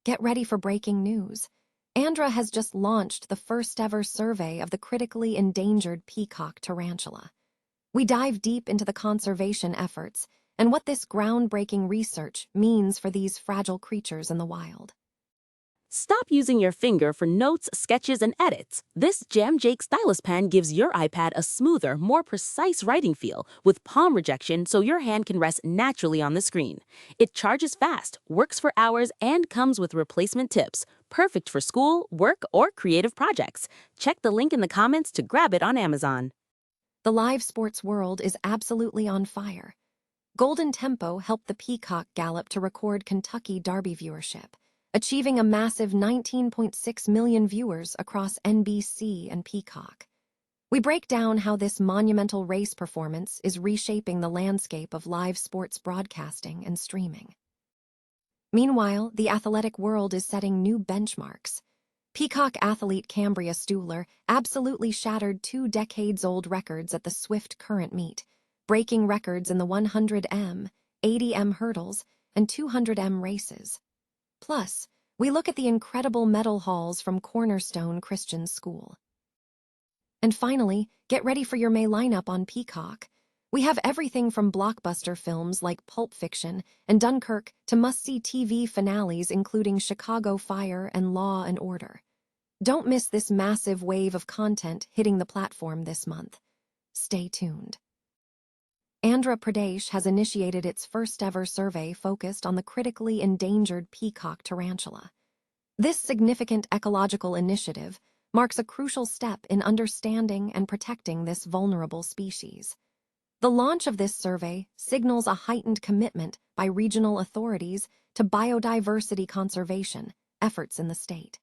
Get ready for breaking news. Andhra has just launched the first-ever survey of the critically endangered peacock tarantula. We dive deep into the conservation efforts and what this groundbreaking research means for these fragile creatures in the wild. Stop using your finger for notes, sketches, and edits. This Jam Jake stylus pen gives your iPad a smoother, more precise writing feel with palm rejection so your hand can rest naturally on the screen. It charges fast, works for hours, and comes with replacement tips. Perfect for school, work, or creative projects. Check the link in the comments to grab it on Amazon. The live sports world is absolutely on fire. Golden Tempo helped the Peacock Gallop to record Kentucky Derby viewership, achieving a massive 19.6 million viewers across NBC and Peacock. We break down how this monumental race performance is reshaping the landscape of live sports broadcasting and streaming. Meanwhile, the athletic world is setting new benchmarks. Peacock athlete Cambria Stuhler absolutely shattered 2 decades-old records at the Swift Current meet, breaking records in the 100m, 80m hurdles, and 200m races. Plus, we look at the incredible medal hauls from Cornerstone Christian School. And finally, get ready for your May lineup on Peacock. We have everything from blockbuster films like Pulp Fiction and Dunkirk to must-see TV finales including Chicago Fire and Law and Order. Don't miss this massive wave of content hitting the platform this month. Stay tuned. Andhra Pradesh has initiated its first-ever survey focused on the critically endangered peacock tarantula. This significant ecological initiative marks a crucial step in understanding and protecting this vulnerable species. The launch of this survey signals a heightened commitment by regional authorities to biodiversity conservation efforts in the state.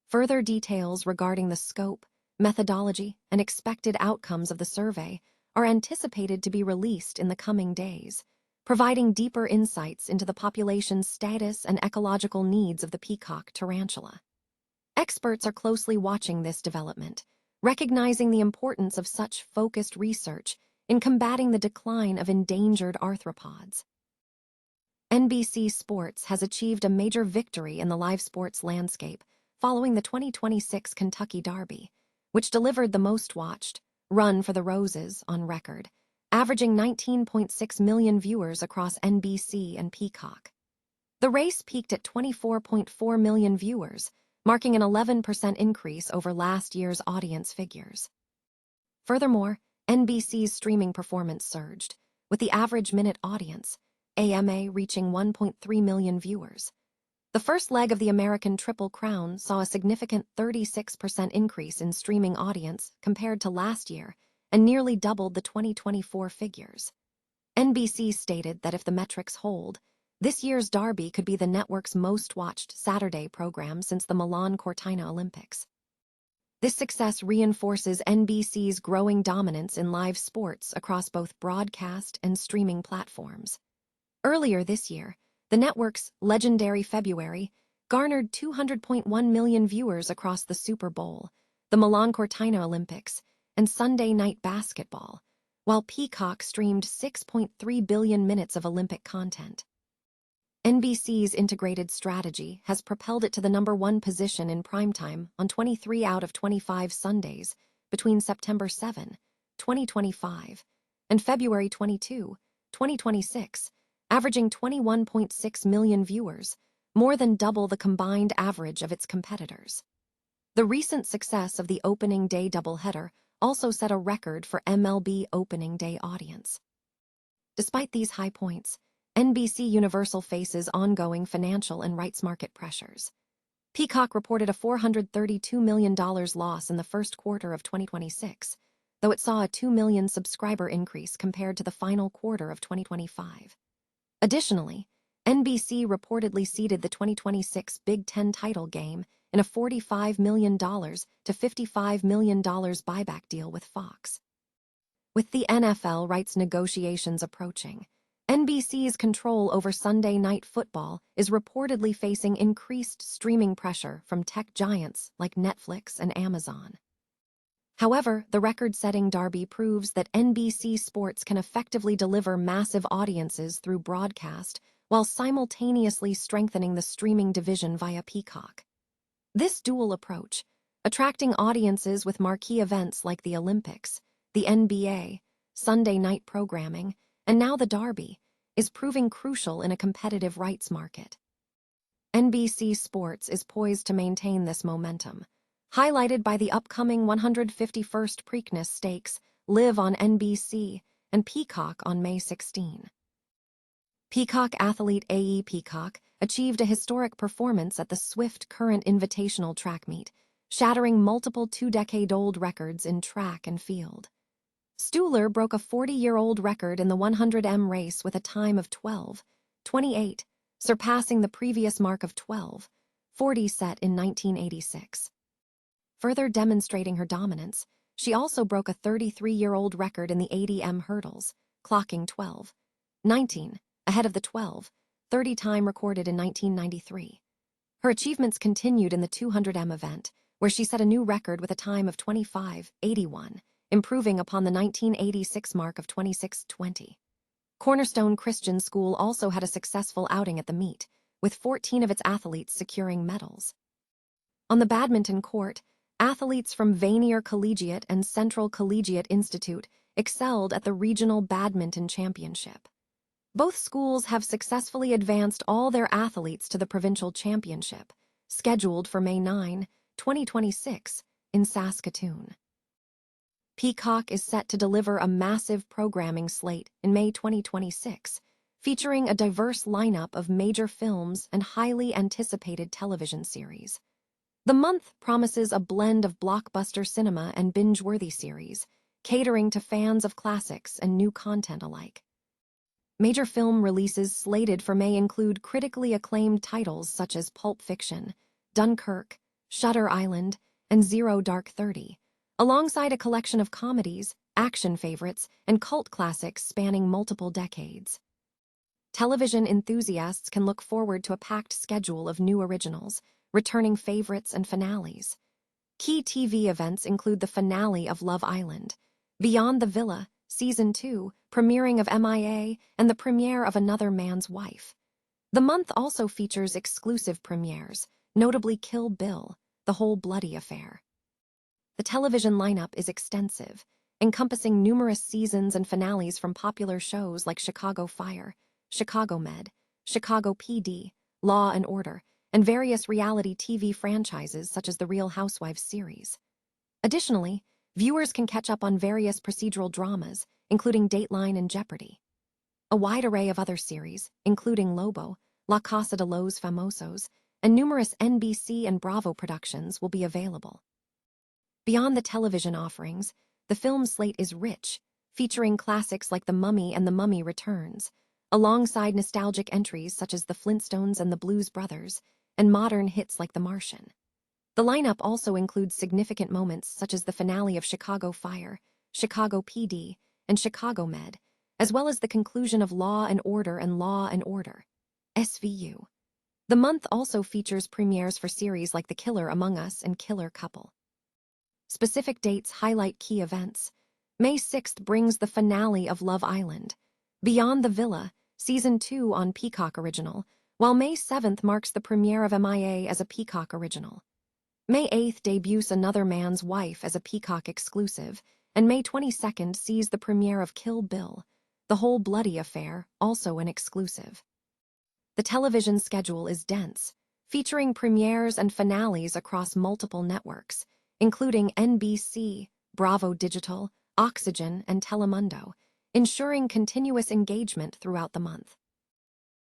Further details regarding the scope, methodology, and expected outcomes of the survey are anticipated to be released in the coming days, providing deeper insights into the population's status and ecological needs of the peacock tarantula. Experts are closely watching this development, recognizing the importance of such focused research in combating the decline of endangered arthropods. NBC Sports has achieved a major victory in the live sports landscape following the 2026 Kentucky Derby, which delivered the most-watched Run for the Roses on record, averaging 19.6 million viewers across NBC and Peacock. The race peaked at 24.4 million viewers, marking an 11% increase over last year's audience figures. Furthermore, NBC's streaming performance surged, with the average minute audience, AMA, reaching 1.3 million viewers. The first leg of the American Triple Crown saw a significant 36% increase in streaming audience compared to last year and nearly doubled the 2024 figures. NBC stated that if the metrics hold, this year's Derby could be the network's most-watched Saturday program since the Milan Cortina Olympics. This success reinforces NBC's growing dominance in live sports across both broadcast and streaming platforms. Earlier this year, the network's legendary February garnered 200.1 million viewers across the Super Bowl, the Milan Cortina Olympics, and Sunday Night Basketball, while Peacock streamed 6.3 billion minutes of Olympic content. NBC's integrated strategy has propelled it to the #1 position in primetime on 23 out of 25 Sundays between September 7, 2025, and February 22, 2026, averaging 21.6 million viewers, more than double the combined average of its competitors. The recent success of the opening day doubleheader also set a record for MLB opening day audience. Despite these high points, NBC Universal faces ongoing financial and rights market pressures. Peacock reported a $432 million loss in the first quarter of 2026, though it saw a 2 million subscriber increase compared to the final quarter of 2025. Additionally, NBC reportedly seeded the 2026 Big Ten title game in a $45 million to $55 million buyback deal with Fox. With the NFL rights negotiations approaching, NBC's control over Sunday Night Football is reportedly facing increased streaming pressure from tech giants like Netflix and Amazon. However, the record-setting Derby proves that NBC Sports can effectively deliver massive audiences through broadcast while simultaneously strengthening the streaming division via Peacock. This dual approach, attracting audiences with marquee events like the Olympics, the NBA, Sunday night programming, and now the Derby, is proving crucial in a competitive rights market. NBC Sports is poised to maintain this momentum, highlighted by the upcoming 151st Preakness Stakes live on NBC and Peacock on May 16. Peacock athlete A.E. Peacock achieved a historic performance at the Swift Current Invitational track meet, shattering multiple two-decade-old records in track and field. Stuhler broke a 40-year-old record in the 100m race with a time of 12:28, surpassing the previous mark of 12:40 set in 1986. Further demonstrating her dominance, she also broke a 33-year-old record in the 80m hurdles, clocking 12:19, ahead of the 12:30 time recorded in 1993. Her achievements continued in the 200m event, where she set a new record with a time of 25:81, improving upon the 1986 mark of 26:20. Cornerstone Christian School also had a successful outing at the meet, with 14 of its athletes securing medals. On the badminton court, athletes from Vanier Collegiate and Central Collegiate Institute excelled at the Regional Badminton Championship. Both schools have successfully advanced all their athletes to the Provincial Championship, scheduled for May 9, 2026, in Saskatoon. Peacock is set to deliver a massive programming slate in May 2026, featuring a diverse lineup of major films and highly anticipated television series. The month promises a blend of blockbuster cinema and binge-worthy series, catering to fans of classics and new content alike. Major film releases slated for May include critically acclaimed titles such as Pulp Fiction, Dunkirk, Shutter Island, and Zero Dark 30, alongside a collection of comedies, action favorites, and cult classics spanning multiple decades. Television enthusiasts can look forward to a packed schedule of new originals, returning favorites and finales. Key TV events include the finale of Love Island, Beyond the Villa, Season 2, premiering of MIA, and the premiere of Another Man's Wife. The month also features exclusive premieres, notably Kill Bill, The Whole Bloody Affair. The television lineup is extensive, encompassing numerous seasons and finales from popular shows like Chicago Fire, Chicago Med, Chicago PD, Law and Order, and various reality TV franchises such as the Real Housewives series. Additionally, viewers can catch up on various procedural dramas, including Dateline and Jeopardy! A wide array of other series, including Lobo, La Casa de los Famosos, and numerous NBC and Bravo productions will be available. Beyond the television offerings, the film slate is rich, featuring classics like The Mummy and The Mummy Returns, alongside nostalgic entries such as The Flintstones and The Blues Brothers, and modern hits like The Martian. The lineup also includes significant moments such as the finale of Chicago Fire, Chicago PD, and Chicago Med, as well as the conclusion of Law and Order and Law and Order, SVU. The month also features premieres for series like The Killer Among Us and Killer Couple. Specific dates highlight key events. May 6th brings the finale of Love Island, Beyond the Villa, Season 2 on Peacock Original, while May 7th marks the premiere of MIA as a Peacock Original. May 8th debuts Another Man's Wife as a Peacock exclusive, and May 22nd sees the premiere of Kill Bill, The Whole Bloody Affair, also an exclusive. The television schedule is dense, featuring premieres and finales across multiple networks, including NBC, Bravo Digital, Oxygen, and Telemundo, ensuring continuous engagement throughout the month.